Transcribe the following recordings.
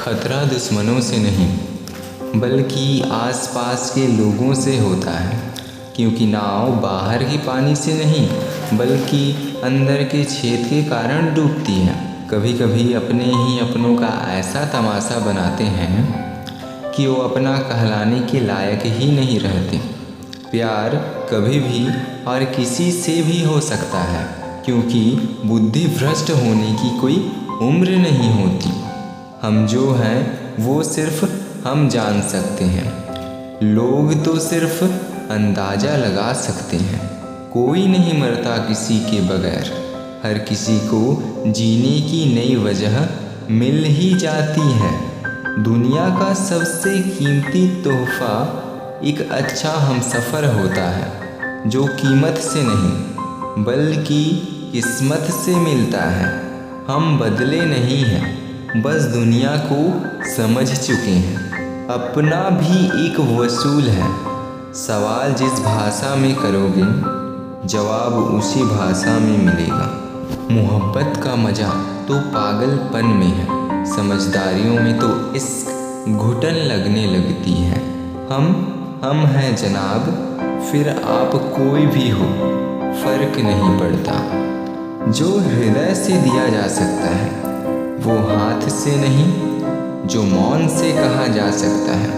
खतरा दुश्मनों से नहीं बल्कि आसपास के लोगों से होता है, क्योंकि नाव बाहर के पानी से नहीं बल्कि अंदर के छेद के कारण डूबती है। कभी कभी अपने ही अपनों का ऐसा तमाशा बनाते हैं कि वो अपना कहलाने के लायक ही नहीं रहते। प्यार कभी भी और किसी से भी हो सकता है, क्योंकि बुद्धि भ्रष्ट होने की कोई उम्र नहीं होती। हम जो हैं वो सिर्फ हम जान सकते हैं, लोग तो सिर्फ अंदाज़ा लगा सकते हैं। कोई नहीं मरता किसी के बगैर, हर किसी को जीने की नई वजह मिल ही जाती है। दुनिया का सबसे कीमती तोहफा एक अच्छा हमसफ़र होता है, जो कीमत से नहीं बल्कि किस्मत से मिलता है। हम बदले नहीं हैं, बस दुनिया को समझ चुके हैं। अपना भी एक वसूल है, सवाल जिस भाषा में करोगे जवाब उसी भाषा में मिलेगा। मोहब्बत का मज़ा तो पागलपन में है, समझदारियों में तो इश्क घुटन लगने लगती है। हम हैं जनाब, फिर आप कोई भी हो फर्क नहीं पड़ता। जो हृदय से दिया जा सकता है वो हाथ से नहीं, जो मौन से कहा जा सकता है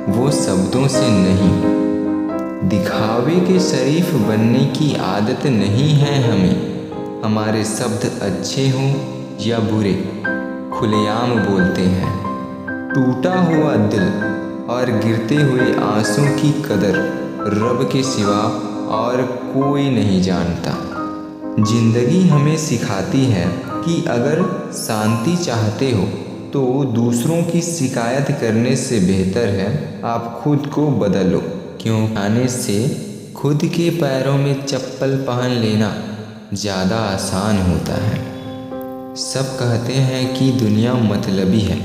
वो शब्दों से नहीं। दिखावे के शरीफ बनने की आदत नहीं है हमें। हमारे शब्द अच्छे हों या बुरे खुलेआम बोलते हैं। टूटा हुआ दिल और गिरते हुए आंसू की कदर रब के सिवा और कोई नहीं जानता। जिंदगी हमें सिखाती है कि अगर शांति चाहते हो तो दूसरों की शिकायत करने से बेहतर है आप खुद को बदलो। क्यों आने से खुद के पैरों में चप्पल पहन लेना ज़्यादा आसान होता है। सब कहते हैं कि दुनिया मतलबी है,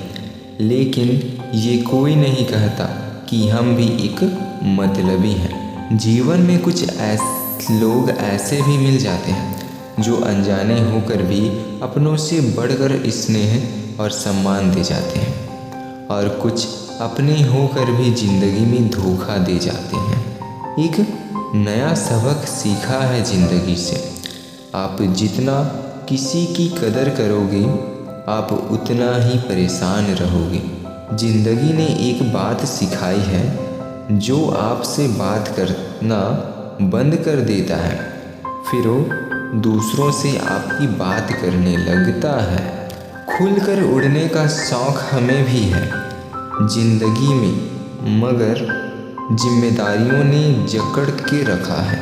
लेकिन ये कोई नहीं कहता कि हम भी एक मतलबी हैं। जीवन में कुछ लोग ऐसे भी मिल जाते हैं जो अनजाने होकर भी अपनों से बढ़कर स्नेह और सम्मान दे जाते हैं, और कुछ अपने होकर भी ज़िंदगी में धोखा दे जाते हैं। एक नया सबक सीखा है ज़िंदगी से, आप जितना किसी की कदर करोगे आप उतना ही परेशान रहोगे। ज़िंदगी ने एक बात सिखाई है, जो आपसे बात करना बंद कर देता है फिर वो दूसरों से आपकी बात करने लगता है। खुलकर उड़ने का शौक़ हमें भी है जिंदगी में, मगर जिम्मेदारियों ने जकड़ के रखा है।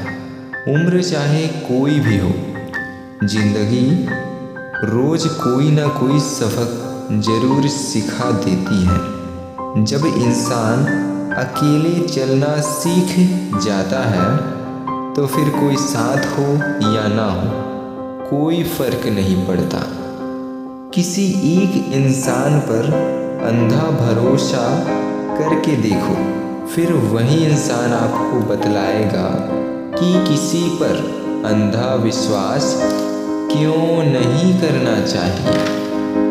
उम्र चाहे कोई भी हो, जिंदगी रोज़ कोई ना कोई सबक ज़रूर सिखा देती है। जब इंसान अकेले चलना सीख जाता है तो फिर कोई साथ हो या ना हो कोई फ़र्क नहीं पड़ता। किसी एक इंसान पर अंधा भरोसा करके देखो, फिर वही इंसान आपको बतलाएगा कि किसी पर अंधा विश्वास क्यों नहीं करना चाहिए।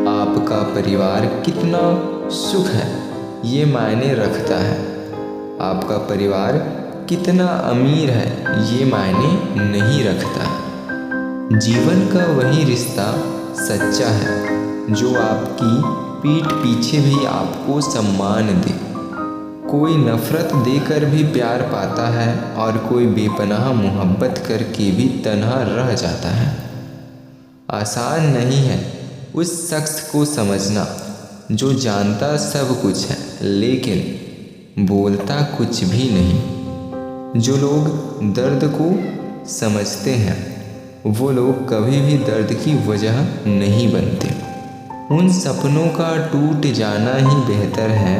आपका परिवार कितना सुख है ये मायने रखता है, आपका परिवार कितना अमीर है ये मायने नहीं रखता। जीवन का वही रिश्ता सच्चा है जो आपकी पीठ पीछे भी आपको सम्मान दे। कोई नफ़रत देकर भी प्यार पाता है और कोई बेपनाह मोहब्बत करके भी तन्हा रह जाता है। आसान नहीं है उस शख्स को समझना जो जानता सब कुछ है लेकिन बोलता कुछ भी नहीं। जो लोग दर्द को समझते हैं वो लोग कभी भी दर्द की वजह नहीं बनते। उन सपनों का टूट जाना ही बेहतर है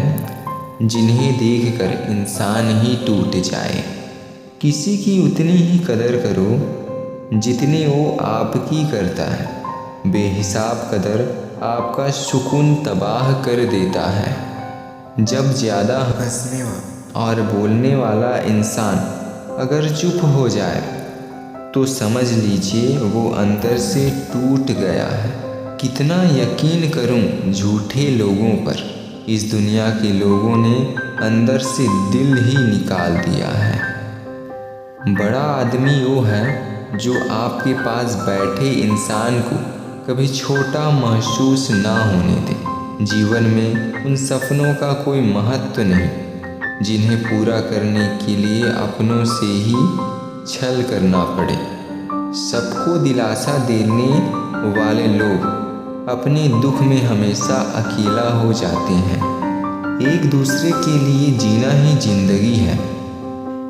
जिन्हें देखकर इंसान ही टूट जाए। किसी की उतनी ही कदर करो जितनी वो आपकी करता है। बेहिसाब कदर आपका सुकून तबाह कर देता है। जब ज़्यादा हंसने और बोलने वाला इंसान अगर चुप हो जाए तो समझ लीजिए वो अंदर से टूट गया है। कितना यकीन करूं झूठे लोगों पर। इस दुनिया के लोगों ने अंदर से दिल ही निकाल दिया है। बड़ा आदमी वो है जो आपके पास बैठे इंसान को कभी छोटा महसूस ना होने दे। जीवन में उन सपनों का कोई महत्व नहीं जिन्हें पूरा करने के लिए अपनों से ही छल करना पड़े। सबको दिलासा देने वाले लोग अपने दुख में हमेशा अकेला हो जाते हैं। एक दूसरे के लिए जीना ही जिंदगी है,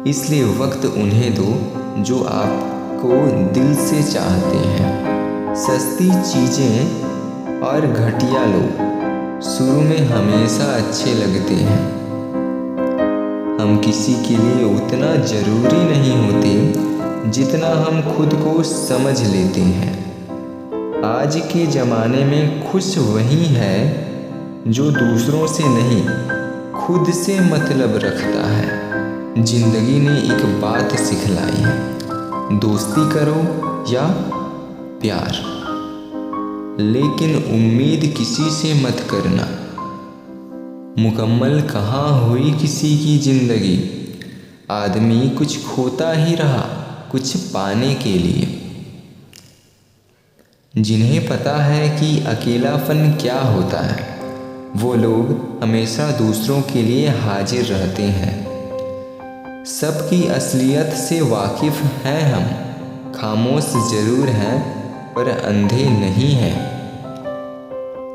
इसलिए वक्त उन्हें दो जो आपको दिल से चाहते हैं। सस्ती चीज़ें और घटिया लोग शुरू में हमेशा अच्छे लगते हैं। हम किसी के लिए उतना ज़रूरी नहीं होते जितना हम खुद को समझ लेते हैं। आज के ज़माने में खुश वही है जो दूसरों से नहीं खुद से मतलब रखता है। जिंदगी ने एक बात सिखलाई है, दोस्ती करो या प्यार, लेकिन उम्मीद किसी से मत करना। मुकम्मल कहाँ हुई किसी की जिंदगी, आदमी कुछ खोता ही रहा कुछ पाने के लिए। जिन्हें पता है कि अकेलापन क्या होता है, वो लोग हमेशा दूसरों के लिए हाजिर रहते हैं। सबकी असलियत से वाकिफ़ हैं हम, खामोश ज़रूर हैं पर अंधे नहीं हैं।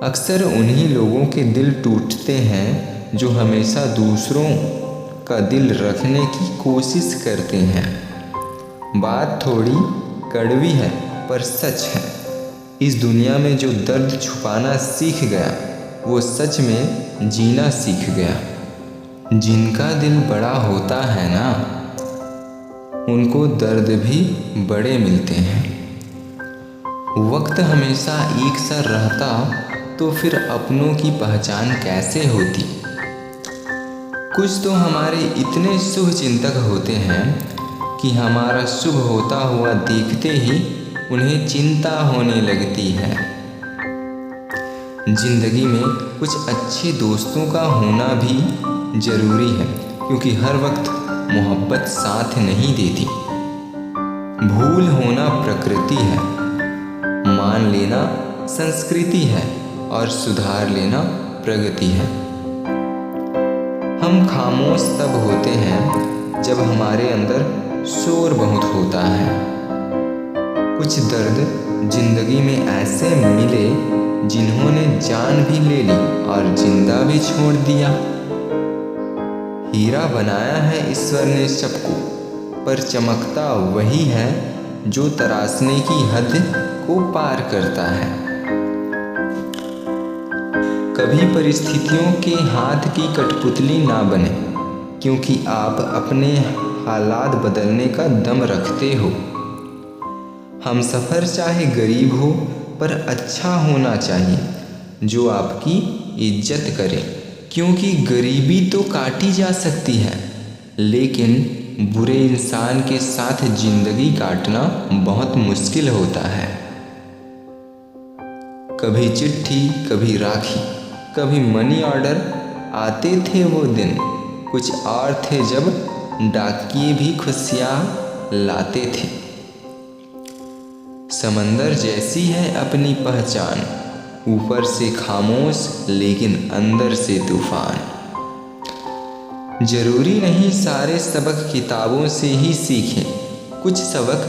अक्सर उन्हीं लोगों के दिल टूटते हैं जो हमेशा दूसरों का दिल रखने की कोशिश करते हैं। बात थोड़ी कड़वी है पर सच है। इस दुनिया में जो दर्द छुपाना सीख गया वो सच में जीना सीख गया। जिनका दिल बड़ा होता है ना, उनको दर्द भी बड़े मिलते हैं। वक्त हमेशा एक सा रहता तो फिर अपनों की पहचान कैसे होती। कुछ तो हमारे इतने शुभ चिंतक होते हैं कि हमारा शुभ होता हुआ देखते ही उन्हें चिंता होने लगती है। जिंदगी में कुछ अच्छे दोस्तों का होना भी ज़रूरी है, क्योंकि हर वक्त मोहब्बत साथ नहीं देती। भूल होना प्रकृति है, मान लेना संस्कृति है और सुधार लेना प्रगति है। हम खामोश तब होते हैं जब हमारे अंदर शोर बहुत होता है। कुछ दर्द जिंदगी में ऐसे मिले जिन्होंने जान भी ले ली और जिंदा भी छोड़ दिया। हीरा बनाया है ईश्वर ने सबको, पर चमकता वही है जो तराशने की हद को पार करता है। कभी परिस्थितियों के हाथ की कठपुतली ना बने, क्योंकि आप अपने हालात बदलने का दम रखते हो। हम सफ़र चाहे गरीब हो पर अच्छा होना चाहिए, जो आपकी इज्जत करे। क्योंकि गरीबी तो काटी जा सकती है, लेकिन बुरे इंसान के साथ जिंदगी काटना बहुत मुश्किल होता है। कभी चिट्ठी, कभी राखी, कभी मनी ऑर्डर आते थे वो दिन। कुछ और थे जब डाकिये भी खुशियाँ लाते थे। समंदर जैसी है अपनी पहचान, ऊपर से खामोश लेकिन अंदर से तूफान। जरूरी नहीं सारे सबक किताबों से ही सीखें, कुछ सबक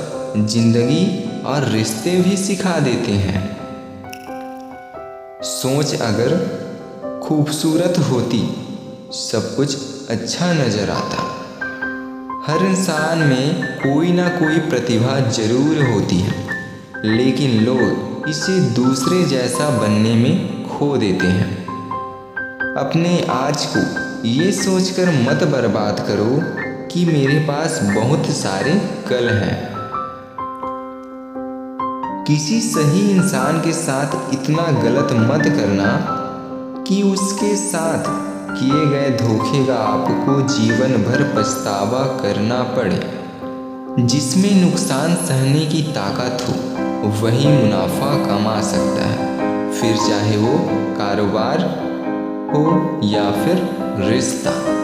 जिंदगी और रिश्ते भी सिखा देते हैं। सोच अगर खूबसूरत होती सब कुछ अच्छा नजर आता। हर इंसान में कोई ना कोई प्रतिभा जरूर होती है, लेकिन लोग इसे दूसरे जैसा बनने में खो देते हैं। अपने आज को ये सोचकर मत बर्बाद करो कि मेरे पास बहुत सारे कल हैं। किसी सही इंसान के साथ इतना गलत मत करना कि उसके साथ किए गए धोखे का आपको जीवन भर पछतावा करना पड़े। जिसमें नुकसान सहने की ताकत हो वही मुनाफा कमा सकता है। फिर चाहे वो कारोबार हो या फिर रिश्ता।